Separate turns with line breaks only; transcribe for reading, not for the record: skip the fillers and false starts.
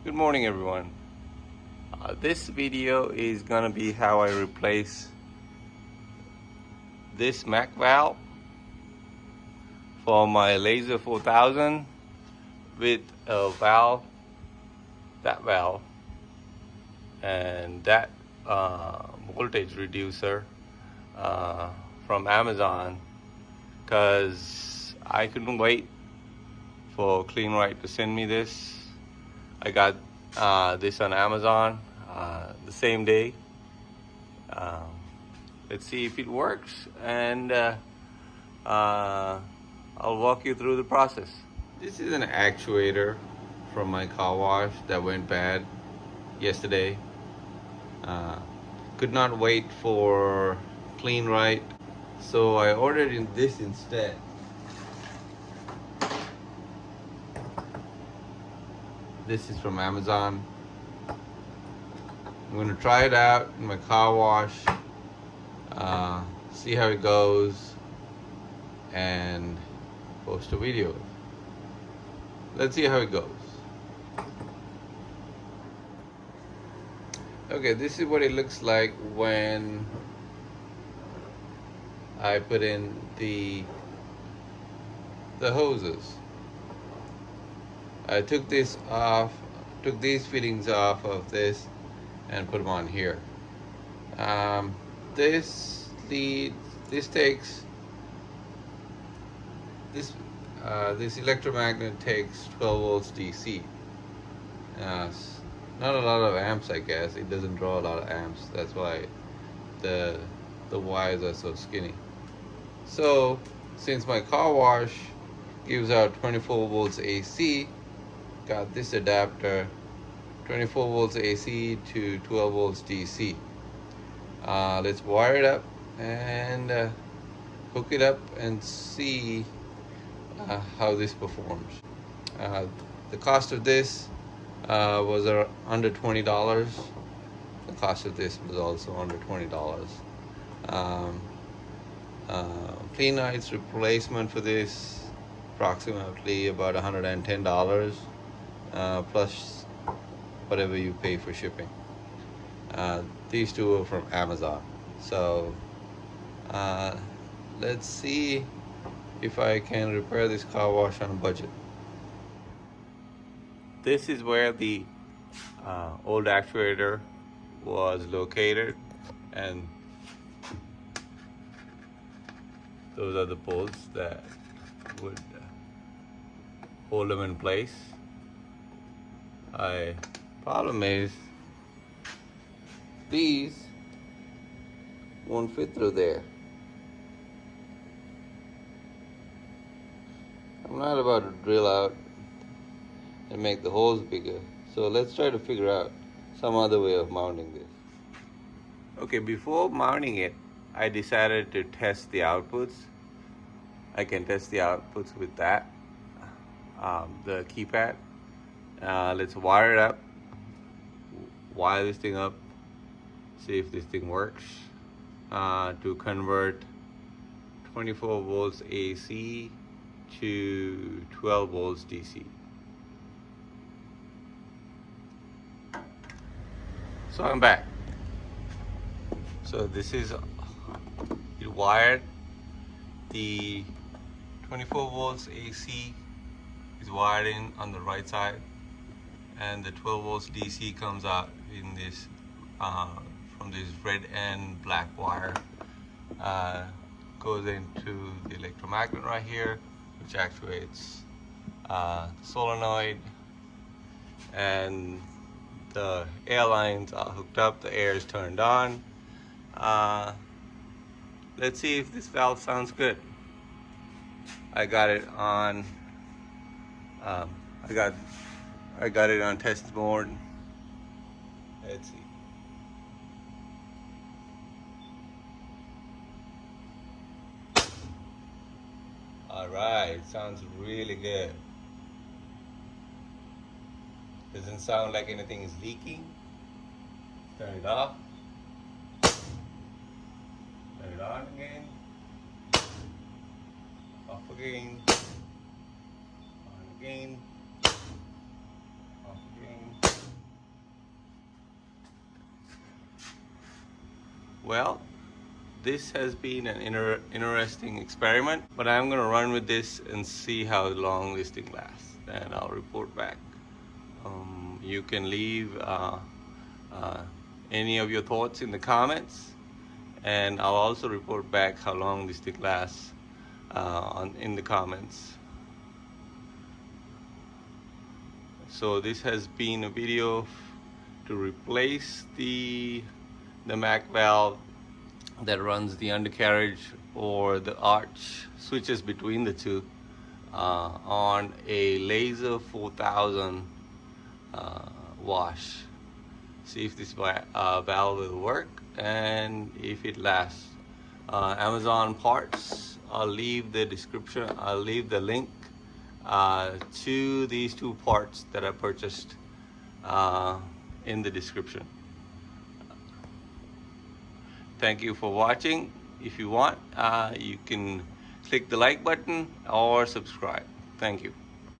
Good morning, everyone. This video is gonna be how I replace this Mac valve for my Laser 4000 with a valve, that valve, and that voltage reducer from Amazon, because I couldn't wait for Cleanright to send me this. I got this on Amazon the same day. Let's see if it works, and I'll walk you through the process. This is an actuator from my car wash that went bad yesterday. Could not wait for Cleanright, so I ordered this instead. This is from Amazon. I'm going to try it out in my car wash, see how it goes, and post a video. Let's see how it goes. Okay, this is what it looks like when I put in the hoses. I took this off, took these fittings off of this and put them on here. This electromagnet takes 12 volts DC. Not a lot of amps, I guess. It doesn't draw a lot of amps. That's why the wires are so skinny. So since my car wash gives out 24 volts AC, got this adapter, 24 volts AC to 12 volts DC. Let's wire it up and hook it up and see how this performs. The cost of this was under $20. The cost of this was also under $20. Cleanright's replacement for this approximately about $110, plus whatever you pay for shipping. These two are from Amazon. So let's see if I can repair this car wash on a budget. This is where the old actuator was located, and those are the bolts that would hold them in place. Problem is, these won't fit through there. I'm not about to drill out and make the holes bigger, so let's try to figure out some other way of mounting this. Okay, before mounting it, I decided to test the outputs. I can test the outputs with that, the keypad. Let's wire it up, wire this thing up, see if this thing works, to convert 24 volts AC to 12 volts DC. So I'm back. So this is it wired. The 24 volts AC is wired in on the right side, and the 12 volts DC comes out in this from this red and black wire. Goes into the electromagnet right here, which actuates the solenoid, and the air lines are hooked up, the air is turned on. Let's see if this valve sounds good. I got it on I got it on test mode. Let's see. Alright, sounds really good. Doesn't sound like anything is leaking. Turn it off. Turn it on again. Off again. On again. Off again. Well, this has been an interesting experiment, but I'm gonna run with this and see how long this thing lasts, and I'll report back. You can leave any of your thoughts in the comments, and I'll also report back how long this thing lasts in the comments. So this has been a video to replace the MAC valve that runs the undercarriage or the arch switches between the two on a Laser 4000 wash. See if this valve will work and if it lasts. Amazon parts, I'll leave the description, I'll leave the link to these two parts that I purchased in the description. Thank you for watching. If you want, you can click the like button or subscribe. Thank you.